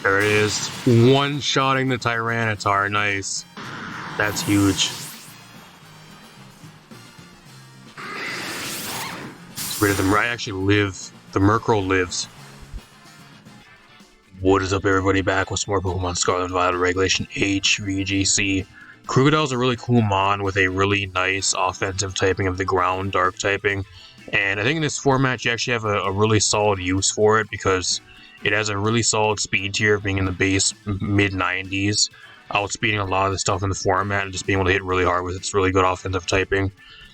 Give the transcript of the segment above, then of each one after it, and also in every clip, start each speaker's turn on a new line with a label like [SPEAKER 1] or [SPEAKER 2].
[SPEAKER 1] There it is. One-shotting the Tyranitar. Nice. That's huge. Get rid of them. I actually live. The Murkrow lives. What is up, everybody? Back with some more Pokemon Scarlet and Violet Regulation H VGC. Krookodile is a really cool mon with a really nice offensive typing of the ground dark typing. And I think in this format you actually have a really solid use for it because it has a really solid speed tier, being in the base mid-90s, outspeeding a lot of the stuff in the format and just being able to hit really hard with its really good offensive typing.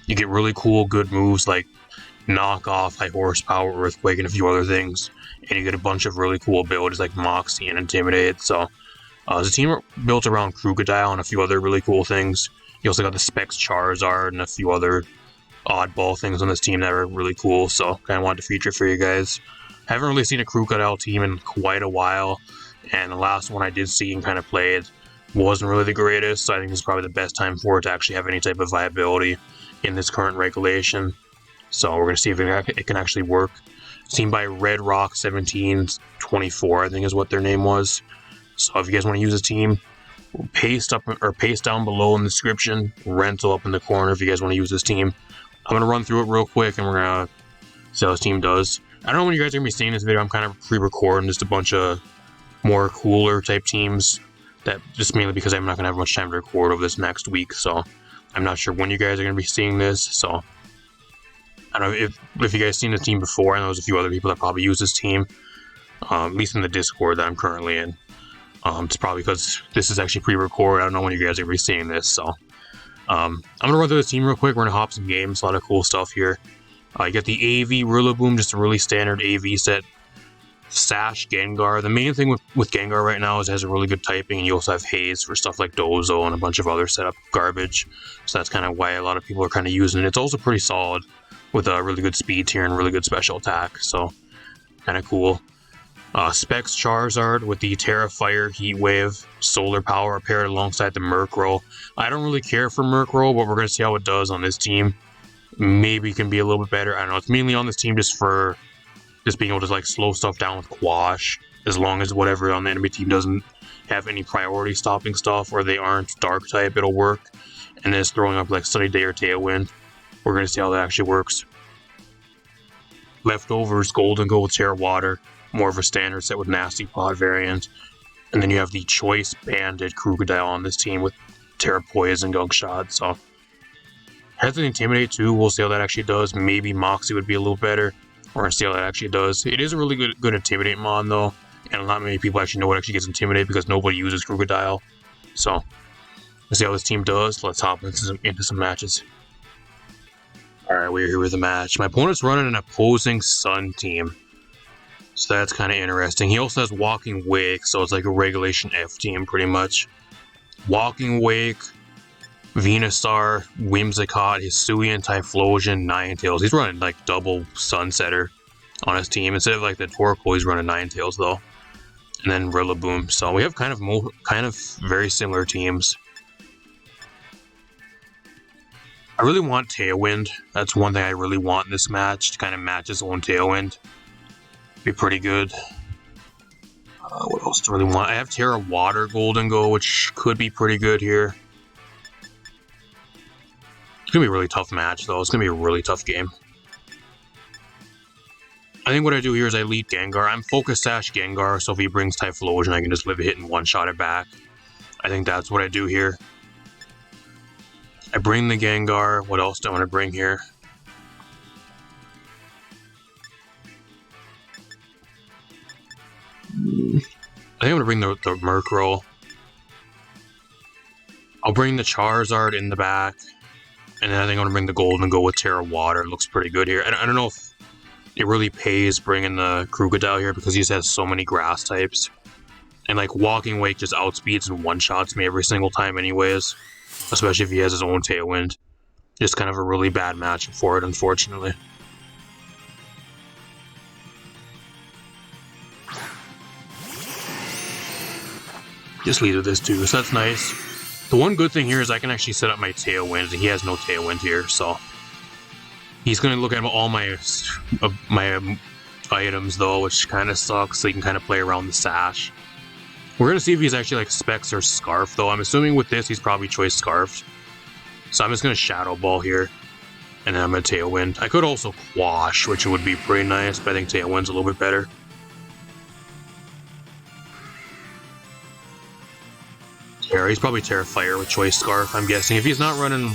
[SPEAKER 1] You get really cool, good moves like Knock Off, High Horsepower, Earthquake, and a few other things. And you get a bunch of really cool abilities like Moxie and Intimidate. So it's a team built around Krookodile and a few other really cool things. You also got the Specs Charizard and a few other oddball things on this team that are really cool. So kind of wanted to feature for you guys. Haven't really seen a Krookodile team in quite a while, and the last one I did see and kind of played wasn't really the greatest, so I think it's probably the best time for it to actually have any type of viability in this current regulation. So we're going to see if it can actually work. Team by Red Rock 1724, I think is what their name was. So if you guys want to use a team, paste up or paste down below in the description, rental up in the corner if you guys want to use this team. I'm going to run through it real quick and we're going to see how this team does. I don't know when you guys are going to be seeing this video. I'm kind of pre-recording just a bunch of more cooler type teams, that just mainly because I'm not going to have much time to record over this next week. So I'm not sure when you guys are going to be seeing this. So I don't know if you guys seen the team before. I know there's a few other people that probably use this team, at least in the Discord that I'm currently in. It's probably because this is actually pre-recorded. I don't know when you guys are going to be seeing this. So I'm going to run through this team real quick. We're going to hop some games. A lot of cool stuff here. You get the AV Rillaboom, just a really standard AV set. Sash Gengar. The main thing with Gengar right now is it has a really good typing, and you also have Haze for stuff like Dozo and a bunch of other setup garbage. So that's kind of why a lot of people are kind of using it. It's also pretty solid with a really good speed tier and really good special attack. So kind of cool. Specs Charizard with the Terra Fire, Heat Wave, Solar Power paired alongside the Murkrow. I don't really care for Murkrow, but we're going to see how it does on this team. Maybe it can be a little bit better. I don't know. It's mainly on this team just for being able to like slow stuff down with Quash, as long as whatever on the enemy team doesn't have any priority stopping stuff or they aren't dark type, it'll work. And then it's throwing up like Sunny Day or Tailwind. We're going to see how that actually works. Leftovers, Golden Go with Terra Water, more of a standard set with Nasty Pod variant. And then you have the Choice Banded Krookodile on this team with Terra Poison, Gunk Shot. So has an Intimidate too. We'll see how that actually does. Maybe Moxie would be a little better. We're going to see how that actually does. It is a really good Intimidate mon though. And not many people actually know what actually gets Intimidate because nobody uses Krookodile. So let's see how this team does. Let's hop into some matches. Alright, we're here with a match. My opponent's running an opposing Sun team. So that's kind of interesting. He also has Walking Wake, so it's like a Regulation F team pretty much. Walking Wake, Venusaur, Whimsicott, Hisuian, Typhlosion, Ninetales. He's running like double Sunsetter on his team. Instead of like the Torkoal, he's running Ninetales though. And then Rillaboom. So we have kind of very similar teams. I really want Tailwind. That's one thing I really want in this match, to kind of match his own Tailwind. Be pretty good. What else do I really want? I have Terra Water Golden Go, which could be pretty good here. It's going to be a really tough match, though. It's going to be a really tough game. I think what I do here is I lead Gengar. I'm Focus Sash Gengar, so if he brings Typhlosion, I can just live a hit and one-shot it back. I think that's what I do here. I bring the Gengar. What else do I want to bring here? I think I'm going to bring the Murkrow. I'll bring the Charizard in the back. And then I think I'm going to bring the Golden Go with Terra Water. It looks pretty good here. I don't know if it really pays bringing the Krookodile here because he just has so many grass types. And like Walking Wake just outspeeds and one-shots me every single time anyways. Especially if he has his own Tailwind. Just kind of a really bad matchup for it, unfortunately. Just lead with this too, so that's nice. The one good thing here is I can actually set up my Tailwind, and he has no Tailwind here, so he's going to look at all my items though, which kind of sucks, so he can kind of play around the Sash. We're gonna see if he's actually like Specs or Scarf, though. I'm assuming with this, he's probably choice Scarfed. So I'm just gonna Shadow Ball here. And then I'm gonna Tailwind. I could also Quash, which would be pretty nice, but I think Tailwind's a little bit better. Terra, he's probably Terra Fire with choice Scarf, I'm guessing. If he's not running,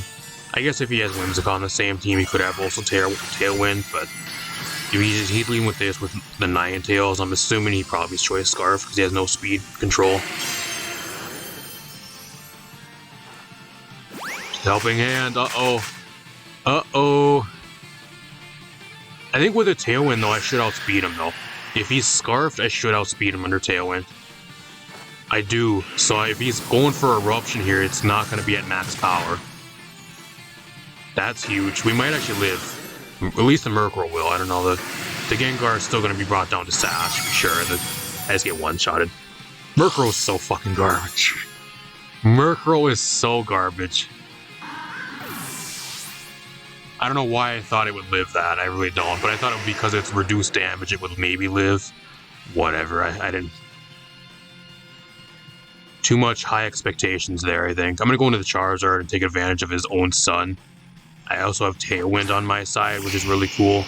[SPEAKER 1] I guess if he has Whimsicott on the same team, he could have also Tailwind, but if he's leading with this with the Ninetales, I'm assuming he probably choice Scarf because he has no speed control. Helping Hand, uh-oh. Uh-oh. I think with a Tailwind, though, I should outspeed him, though. If he's Scarfed, I should outspeed him under Tailwind. I do. So if he's going for Eruption here, it's not going to be at max power. That's huge. We might actually live. At least the Murkrow will. I don't know. The Gengar is still going to be brought down to Sash, for sure. I just get one-shotted. Murkrow is so fucking garbage. Murkrow is so garbage. I don't know why I thought it would live that. I really don't. But I thought it would, because it's reduced damage, it would maybe live. Whatever. I didn't... Too much high expectations there, I think. I'm going to go into the Charizard and take advantage of his own son. I also have Tailwind on my side, which is really cool.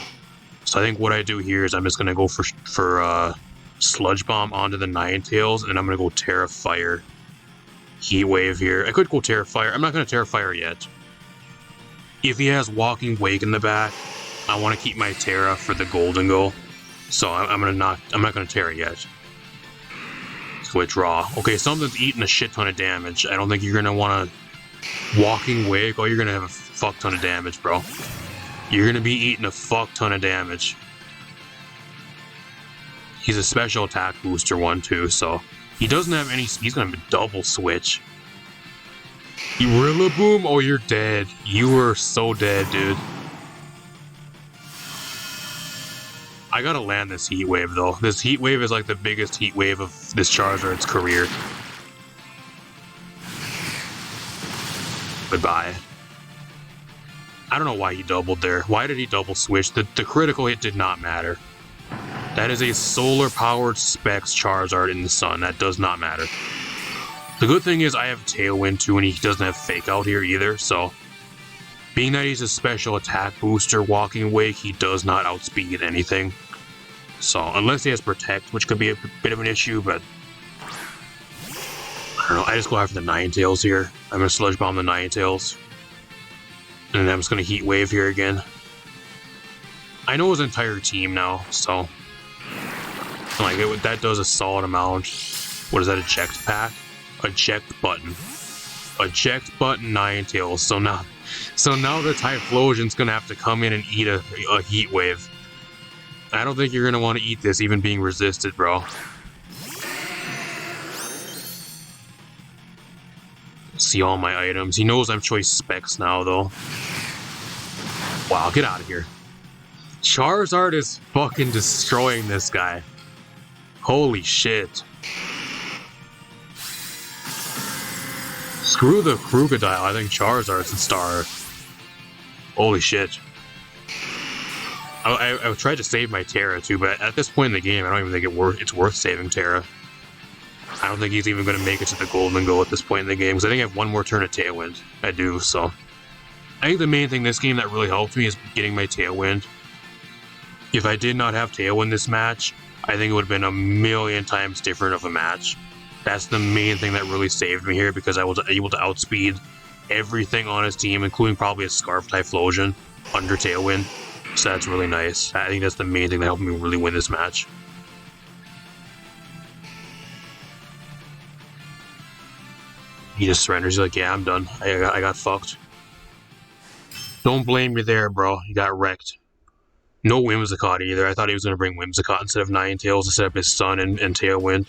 [SPEAKER 1] So I think what I do here is I'm just going to go for Sludge Bomb onto the Ninetales, and I'm going to go Terra Fire. Heat Wave here. I could go Terra Fire. I'm not going to Terra Fire yet. If he has Walking Wake in the back, I want to keep my Terra for the Golden Goal. So I'm not going to Terra yet. Switch Raw. Okay, something's eating a shit ton of damage. I don't think you're going to want to Walking Wake. Oh, you're going to have a fuck ton of damage, bro. You're going to be eating a fuck ton of damage. He's a special attack booster one, too, so... He doesn't have any... He's going to have a double switch. Rillaboom? Oh, you're dead. You were so dead, dude. I gotta land this Heat Wave, though. This Heat Wave is like the biggest Heat Wave of this Charizard's career. Goodbye. I don't know why he doubled there. Why did he double switch? The critical hit did not matter. That is a solar-powered Specs Charizard in the sun. That does not matter. The good thing is I have Tailwind, too, and he doesn't have Fake Out here either, so... Being that he's a special attack booster, Walking Wake, he does not outspeed anything. So, unless he has Protect, which could be a bit of an issue, but... I don't know, I just go after the Ninetales here. I'm going to Sludge Bomb the Ninetales. And then I'm just going to Heat Wave here again. I know his entire team now, so... Like, that does a solid amount. What is that, eject pack? Eject button. Eject button Ninetales. So now the Typhlosion's gonna have to come in and eat a Heat Wave. I don't think you're gonna want to eat this, even being resisted, bro. See all my items. He knows I'm choice Specs now, though. Wow, get out of here. Charizard is fucking destroying this guy. Holy shit. Screw the Krookodile, I think Charizard's the star. Holy shit. I tried to save my Terra too, but at this point in the game, I don't even think it's worth saving Terra. I don't think he's even going to make it to the Golden Goal at this point in the game, because I think I have one more turn of Tailwind. I do, so... I think the main thing this game that really helped me is getting my Tailwind. If I did not have Tailwind this match, I think it would have been a million times different of a match. That's the main thing that really saved me here, because I was able to outspeed everything on his team, including probably a Scarf Typhlosion under Tailwind. So that's really nice. I think that's the main thing that helped me really win this match. He just surrenders. He's like, yeah, I'm done. I got fucked. Don't blame me there, bro. You got wrecked. No Whimsicott either. I thought he was going to bring Whimsicott instead of Ninetales to set up his son and Tailwind.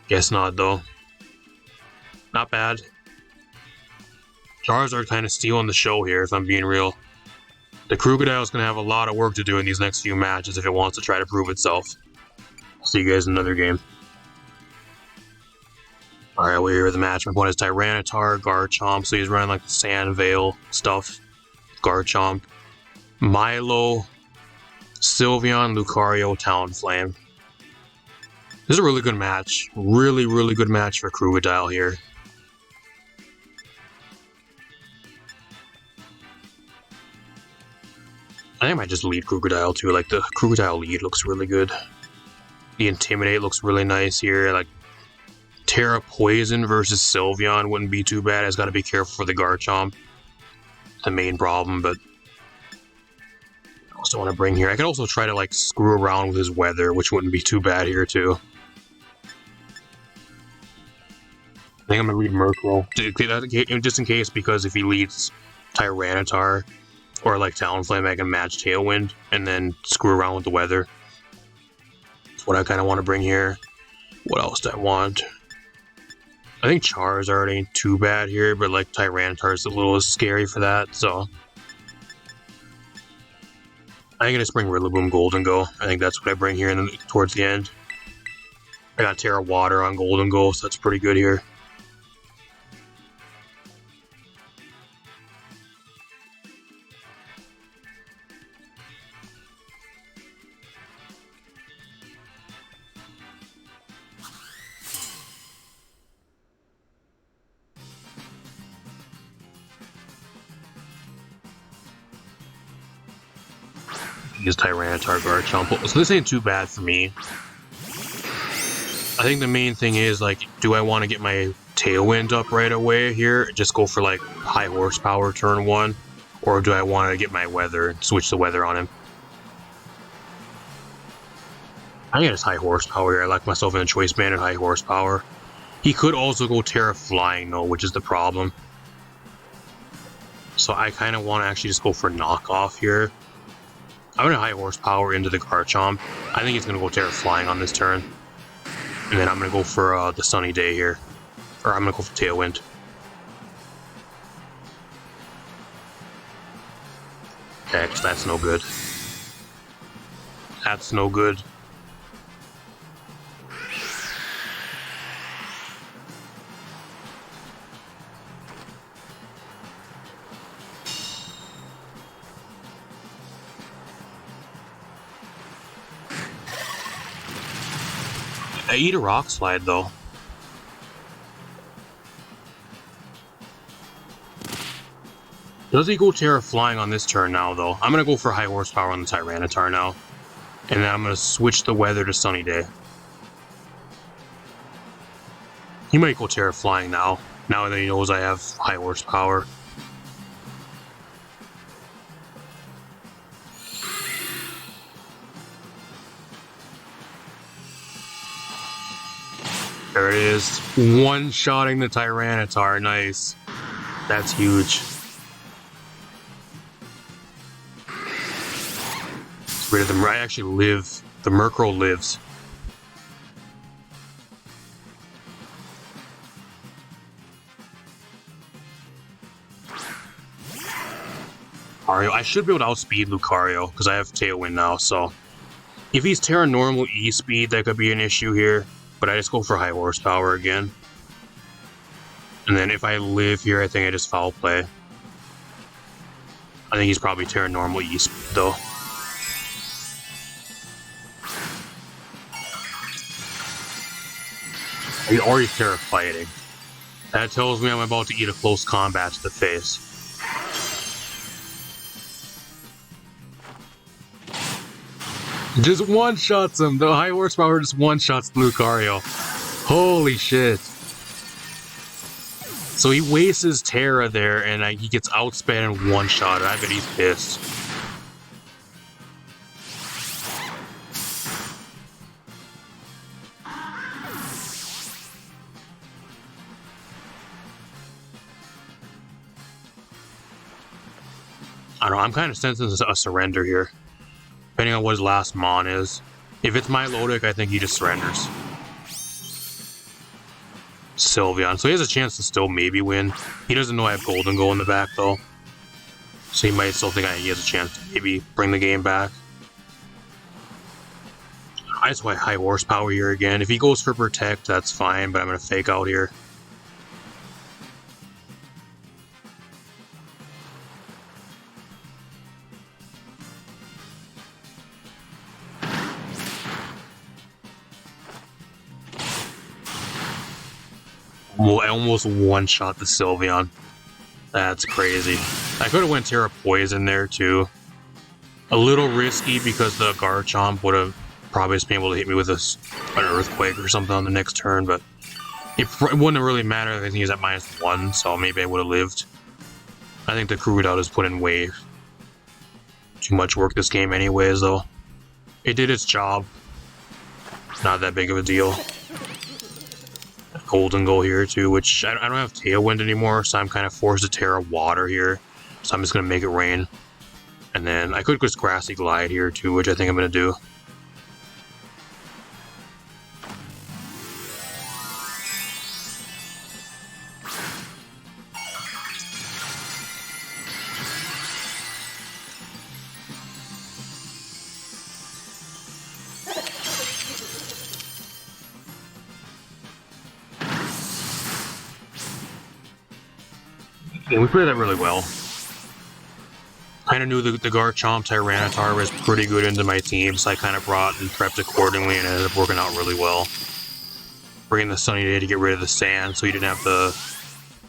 [SPEAKER 1] Guess not, though. Not bad. Charizard kind of stealing the show here, if I'm being real. The Krookodile is going to have a lot of work to do in these next few matches if it wants to try to prove itself. See you guys in another game. Alright, we're here with the match. My opponent is Tyranitar, Garchomp, so he's running like the Sand Veil stuff. Garchomp. Milo, Sylveon, Lucario, Talonflame. This is a really good match. Really, really good match for Krookodile here. I think I might just lead Krookodile too. Like, the Krookodile lead looks really good. The Intimidate looks really nice here. Like, Terra Poison versus Sylveon wouldn't be too bad. It's got to be careful for the Garchomp. The main problem, but I also want to bring here. I could also try to like screw around with his weather, which wouldn't be too bad here too. I think I'm gonna lead Murkrow just in case, because if he leads Tyranitar or like Talonflame, I can match Tailwind and then screw around with the weather. That's what I kind of want to bring here. What else do I want? I think Charizard ain't too bad here, but like Tyranitar is a little scary for that, so I think I just bring Rillaboom Golden Go. I think that's what I bring here towards the end. I got Terra Water on Golden Go, so that's pretty good here. Use Tyranitar Garchomp. So this ain't too bad for me. I think the main thing is, like, do I want to get my Tailwind up right away here? Just go for, like, high horsepower turn 1? Or do I want to get my weather and switch the weather on him? I think it's high horsepower here. I like myself in a Choice Band at high horsepower. He could also go Terra Flying, though, which is the problem. So I kind of want to actually just go for knockoff here. I'm going to high horsepower into the Garchomp. I think he's going to go Terra Flying on this turn. And then I'm going to go for the Sunny Day here. Or I'm going to go for Tailwind. Okay, because that's no good. That's no good. I eat a Rock Slide, though. Does he go Terra Flying on this turn now, though? I'm going to go for high horsepower on the Tyranitar now. And then I'm going to switch the weather to Sunny Day. He might go Terra Flying now that he knows I have high horsepower. There it is. One-shotting the Tyranitar. Nice. That's huge. Get rid of them. I actually live. The Murkrow lives. Lucario. I should be able to outspeed Lucario because I have Tailwind now, so if he's Terra Normal E-Speed, that could be an issue here. But I just go for high horsepower again. And then if I live here, I think I just foul play. I think he's probably Terra Normal E-Speed, though. Or he's Terra Fighting. That tells me I'm about to eat a close combat to the face. Just one-shots him. The high horsepower just one-shots Lucario. Holy shit. So he wastes his Terra there, and he gets outsped and one-shot. I bet he's pissed. I don't know, I'm kind of sensing a surrender here. Depending on what his last Mon is. If it's Milotic, I think he just surrenders. Sylveon. So he has a chance to still maybe win. He doesn't know I have Golden Go in the back, though. So he might still think he has a chance to maybe bring the game back. I just want high horsepower here again. If he goes for Protect, that's fine, but I'm going to fake out here. I almost one-shot the Sylveon. That's crazy. I could have went Terra Poison there too. A little risky because the Garchomp would have probably just been able to hit me with an Earthquake or something on the next turn, but it wouldn't have really mattered if I think he was at -1, so maybe I would have lived. I think the Krookodile has put in way too much work this game anyways, though. It did its job. Not that big of a deal. Golden Goal here too, which I don't have Tailwind anymore, so I'm kind of forced to Terra Water here. So I'm just going to make it rain. And then I could just Grassy Glide here too, which I think I'm going to do. Yeah, we played that really well. Kind of knew the Garchomp Tyranitar was pretty good into my team, so I kind of brought and prepped accordingly, and it ended up working out really well. Bringing the Sunny Day to get rid of the sand, so you didn't have the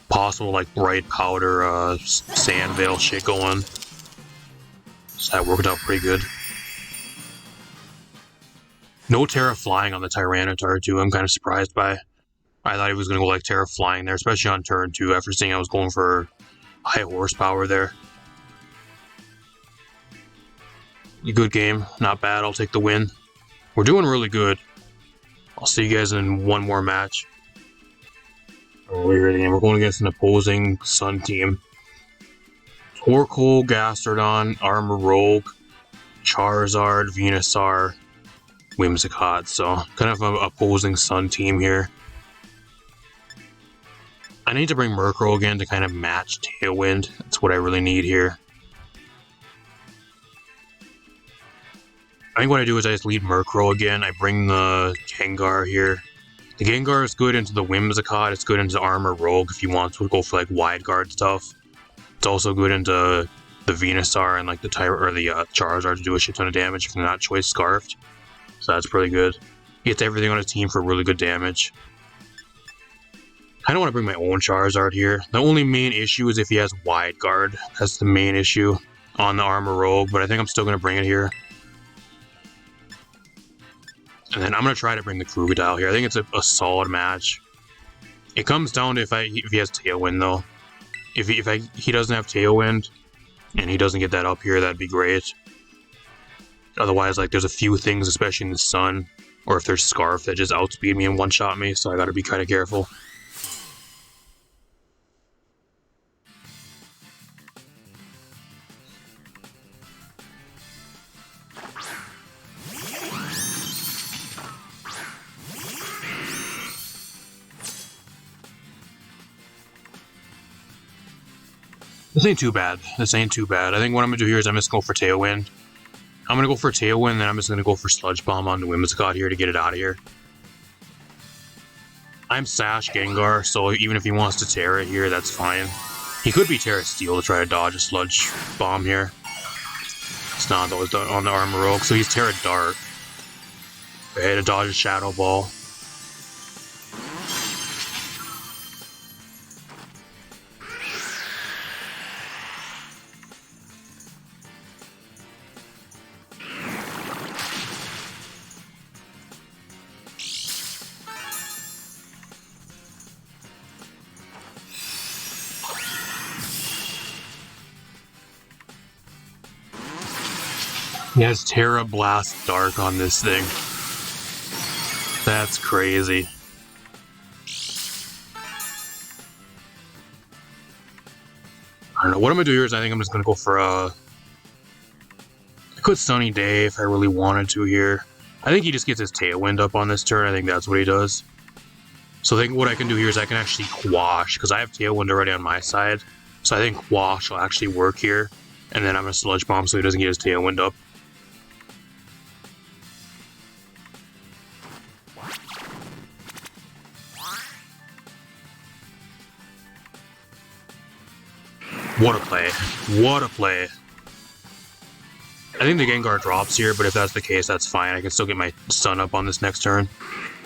[SPEAKER 1] possible like bright powder sand veil shit going. So that worked out pretty good. No Terra Flying on the Tyranitar too, I'm kind of surprised by. I thought he was going to go like Terra Flying there, especially on turn 2 after seeing I was going for high horsepower there. Good game, not bad, I'll take the win. We're doing really good. I'll see you guys in one more match. We're going against an opposing Sun team. Torkoal, Gastrodon, Armor Rogue, Charizard, Venusaur, Whimsicott. So, kind of an opposing Sun team here. I need to bring Murkrow again to kind of match Tailwind. That's what I really need here. I think what I do is I just lead Murkrow again. I bring the Gengar here. The Gengar is good into the Whimsicott. It's good into the Armor Rogue if you want to go for like wide guard stuff. It's also good into the Venusaur and like the Charizard to do a shit ton of damage if they're not choice scarfed. So that's pretty good. He gets everything on his team for really good damage. I don't want to bring my own Charizard here. The only main issue is if he has wide guard. That's the main issue on the Armor Rogue, but I think I'm still going to bring it here. And then I'm going to try to bring the Krookodile here. I think it's a solid match. It comes down to if he has Tailwind, though. If he doesn't have Tailwind, and he doesn't get that up here, that'd be great. Otherwise, like, there's a few things, especially in the Sun, or if there's Scarf, that just outspeed me and one-shot me, so I got to be kind of careful. This ain't too bad. This ain't too bad. I think what I'm going to do here is I'm just going to go for Tailwind. I'm going to go for Tailwind, then I'm just going to go for Sludge Bomb on the Whimsicott here to get it out of here. I'm Sash Gengar, so even if he wants to Terra here, that's fine. He could be Terra Steel to try to dodge a Sludge Bomb here. It's not though, it's on the Armor Rogue, so he's Terra Dark. Okay, to dodge a Shadow Ball. He has Terra Blast Dark on this thing. That's crazy. I don't know. What I'm going to do here is I think I'm just going to go for I could Sunny Day if I really wanted to here. I think he just gets his Tailwind up on this turn. I think that's what he does. So I think what I can do here is I can actually Quash, because I have Tailwind already on my side. So I think Quash will actually work here. And then I'm going to Sludge Bomb so he doesn't get his Tailwind up. What a play. What a play. I think the Gengar drops here, but if that's the case, that's fine. I can still get my Sun up on this next turn.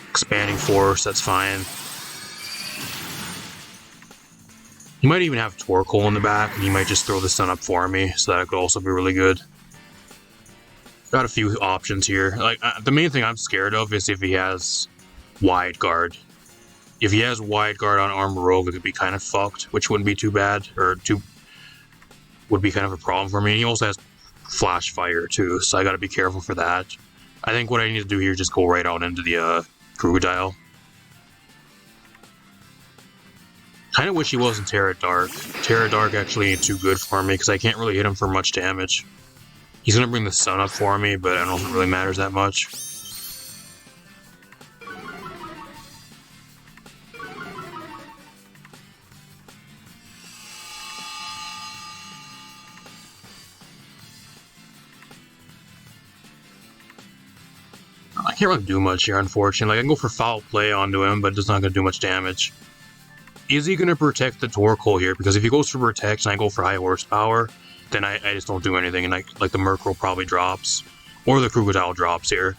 [SPEAKER 1] Expanding Force, that's fine. He might even have Torque Hole in the back, and he might just throw the stun up for me, so that could also be really good. Got a few options here. Like the main thing I'm scared of is if he has Wide Guard. If he has Wide Guard on Armor Rogue, it could be kind of fucked, which wouldn't be too bad, or would be kind of a problem for me. He also has Flash Fire too, so I gotta be careful for that. I think what I need to do here is just go right out into the Krookodile. Kind of wish he wasn't Terra Dark. Terra Dark actually ain't too good for me because I can't really hit him for much damage. He's gonna bring the sun up for me, but I don't know if it really matters that much. I can't really do much here, unfortunately. Like, I can go for Foul Play onto him, but it's not going to do much damage. Is he going to protect the Torque Hole here? Because if he goes for Protect and I go for High Horsepower, then I just don't do anything, and like the Murkrow probably drops. Or the Krookodile drops here.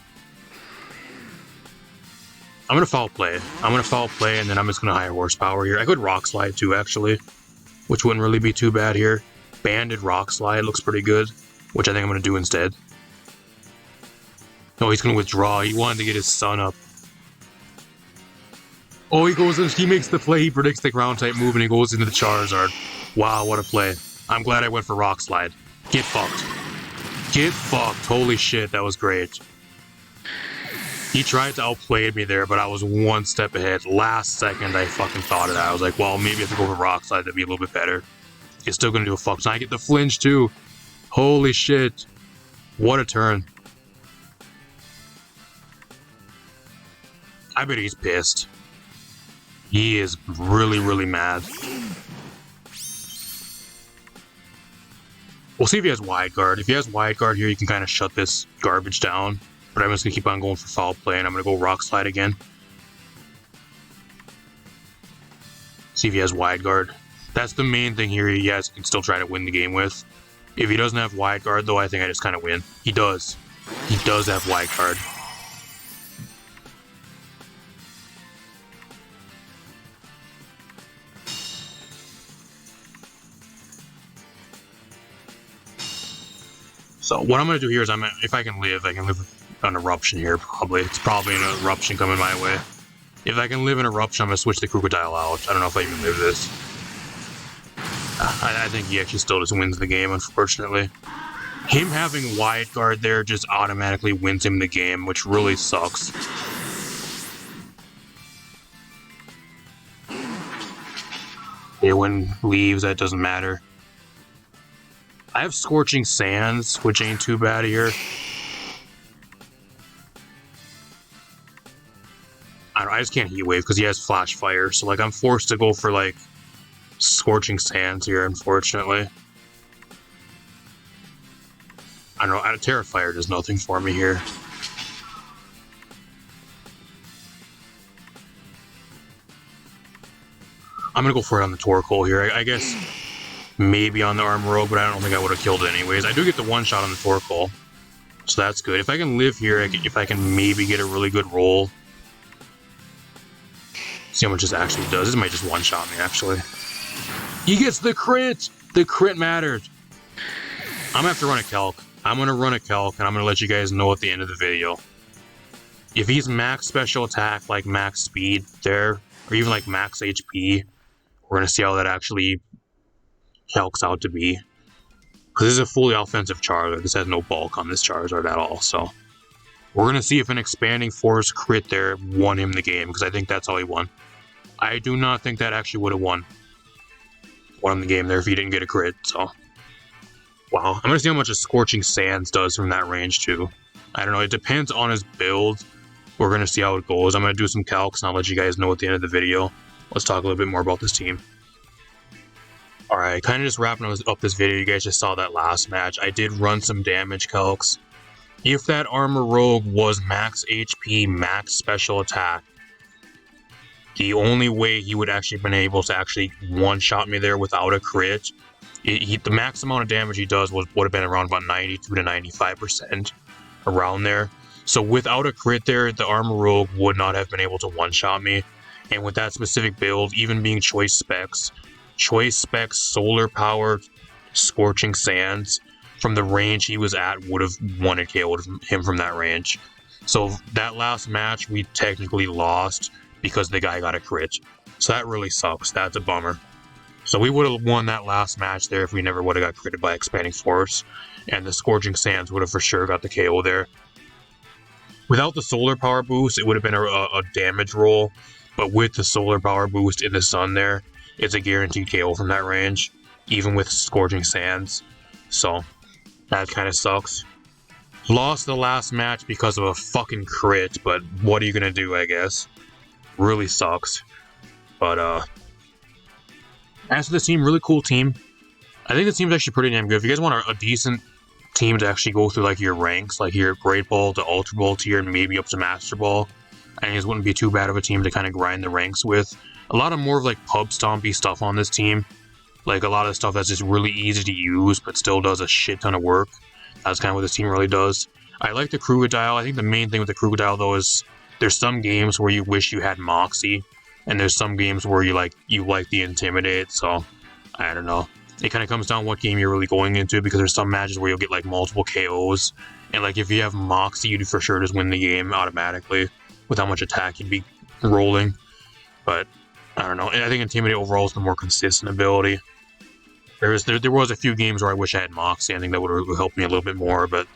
[SPEAKER 1] I'm going to Foul Play. I'm going to Foul Play, and then I'm just going to High Horsepower here. I could Rock Slide too, actually, which wouldn't really be too bad here. Banded Rock Slide looks pretty good, which I think I'm going to do instead. No, he's going to withdraw. He wanted to get his sun up. Oh, he goes in. He makes the play. He predicts the ground type move and he goes into the Charizard. Wow, what a play. I'm glad I went for Rock Slide. Get fucked. Get fucked. Holy shit, that was great. He tried to outplay me there, but I was one step ahead. Last second, I fucking thought of that. I was like, well, maybe if I go for Rock Slide, that'd be a little bit better. It's still going to do a fuck. So I get the flinch too. Holy shit. What a turn. I bet he's pissed. He is really, really mad. We'll see if he has Wide Guard. If he has Wide Guard here, you can kind of shut this garbage down. But I'm just going to keep on going for Foul Play, and I'm going to go Rock Slide again. See if he has Wide Guard. That's the main thing here you guys can still try to win the game with. If he doesn't have Wide Guard, though, I think I just kind of win. He does. He does have Wide Guard. So what I'm going to do here is if I can live an Eruption here, probably. It's probably an Eruption coming my way. If I can live an Eruption, I'm going to switch the Krookodile out. I don't know if I even live this. I think he actually still just wins the game, unfortunately. Him having Wide Guard there just automatically wins him the game, which really sucks. When leaves, that doesn't matter. I have Scorching Sands, which ain't too bad here. I just can't Heat Wave because he has Flash Fire, so like I'm forced to go for like Scorching Sands here, unfortunately. I don't know, Terra Fire does nothing for me here. I'm gonna go for it on the Torque Hole here. I guess maybe on the Armor Rogue, but I don't think I would have killed it anyways. I do get the one shot on the Torque Hole, so that's good. If I can live here, if I can maybe get a really good roll. See how much this actually does. This might just one shot me, actually. He gets the crit! The crit mattered. I'm gonna have to run a calc. I'm gonna run a calc, and I'm gonna let you guys know at the end of the video. If he's max special attack, like max speed there, or even like max HP, we're gonna see how that actually calcs out to be. Because this is a fully offensive Charizard. This has no bulk on this Charizard at all, so we're going to see if an Expanding Force crit there won him the game, because I think that's all he won. I do not think that actually would have won him the game there if he didn't get a crit, so wow. I'm going to see how much a Scorching Sands does from that range too. I don't know, it depends on his build. We're going to see how it goes. I'm going to do some calcs and I'll let you guys know at the end of the video. Let's talk a little bit more about this team. Alright, kind of just wrapping up this video. You guys just saw that last match. I did run some damage calcs. If that Armor Rogue was max HP, max special attack, the only way he would actually have been able to actually one-shot me there without a crit, the max amount of damage he does would have been around about 92 to 95%, around there. So without a crit there, the Armor Rogue would not have been able to one-shot me. And with that specific build, even being choice specs, Choice Specs, Solar Power, Scorching Sands. From the range he was at, would have won a KO him from that range. So that last match, we technically lost because the guy got a crit. So that really sucks. That's a bummer. So we would have won that last match there if we never would have got critted by Expanding Force. And the Scorching Sands would have for sure got the KO there. Without the Solar Power boost, it would have been a damage roll. But with the Solar Power boost in the sun there, it's a guaranteed KO from that range. Even with Scorching Sands. So that kind of sucks. Lost the last match because of a fucking crit, but what are you gonna do, I guess? Really sucks. But, as for this team, really cool team. I think the team's actually pretty damn good. If you guys want a decent team to actually go through, like, your ranks, like your Great Ball to Ultra Ball tier and maybe up to Master Ball, I think this wouldn't be too bad of a team to kind of grind the ranks with. A lot of more of, like, pub stompy stuff on this team. Like, a lot of stuff that's just really easy to use, but still does a shit ton of work. That's kind of what this team really does. I like the Krookodile. I think the main thing with the Krookodile, though, is there's some games where you wish you had Moxie, and there's some games where you like the Intimidate, so I don't know. It kind of comes down what game you're really going into, because there's some matches where you'll get, like, multiple KOs, and, like, if you have Moxie, you'd for sure just win the game automatically with how much attack you'd be rolling. But I don't know. And I think Intimidate overall is the more consistent ability. There was a few games where I wish I had Moxie. I think that would have helped me a little bit more, but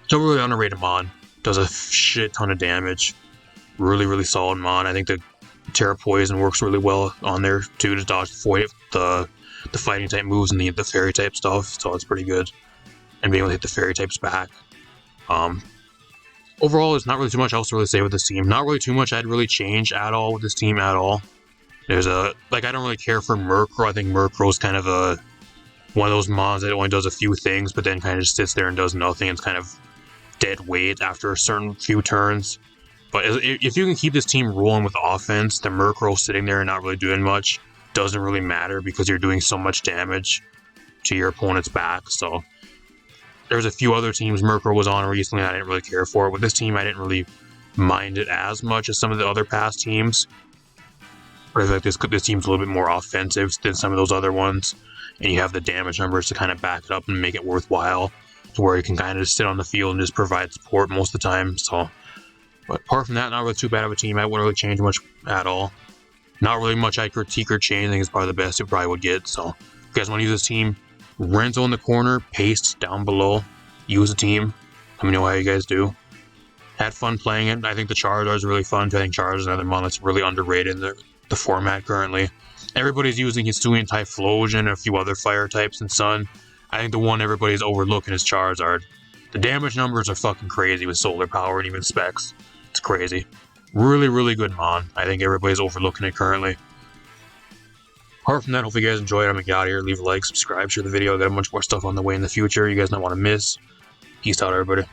[SPEAKER 1] still really underrated Mon. Does a shit ton of damage. Really, really solid Mon. I think the Terra Poison works really well on there too to dodge the fighting type moves and the fairy type stuff, so it's pretty good. And being able to hit the fairy types back. Overall, there's not really too much else to really say with this team. Not really too much I'd really change at all with this team at all. There's I don't really care for Murkrow. I think Murkrow's kind of one of those mons that only does a few things, but then kind of just sits there and does nothing. It's kind of dead weight after a certain few turns. But if you can keep this team rolling with offense, the Murkrow sitting there and not really doing much doesn't really matter because you're doing so much damage to your opponent's back. So there's a few other teams Murkrow was on recently I didn't really care for. With this team, I didn't really mind it as much as some of the other past teams. But I feel like this team's a little bit more offensive than some of those other ones. And you have the damage numbers to kind of back it up and make it worthwhile. To where you can kind of just sit on the field and just provide support most of the time. So, but apart from that, not really too bad of a team. I wouldn't really change much at all. Not really much I'd critique or change. I think it's probably the best it probably would get. So, if you guys want to use this team, Renzo in the corner, paste down below. Use the team. Let me know how you guys do. Had fun playing it. I think the Charizard is really fun. I think Charizard is another mon that's really underrated in the format currently. Everybody's using Hisuian Typhlosion and a few other fire types in Sun. I think the one everybody's overlooking is Charizard. The damage numbers are fucking crazy with Solar Power and even Specs. It's crazy. Really, really good mon. I think everybody's overlooking it currently. Apart from that, hopefully you guys enjoyed it. I'm gonna get out of here. Leave a like, subscribe, share the video. I got a bunch more stuff on the way in the future you guys don't want to miss. Peace out, everybody.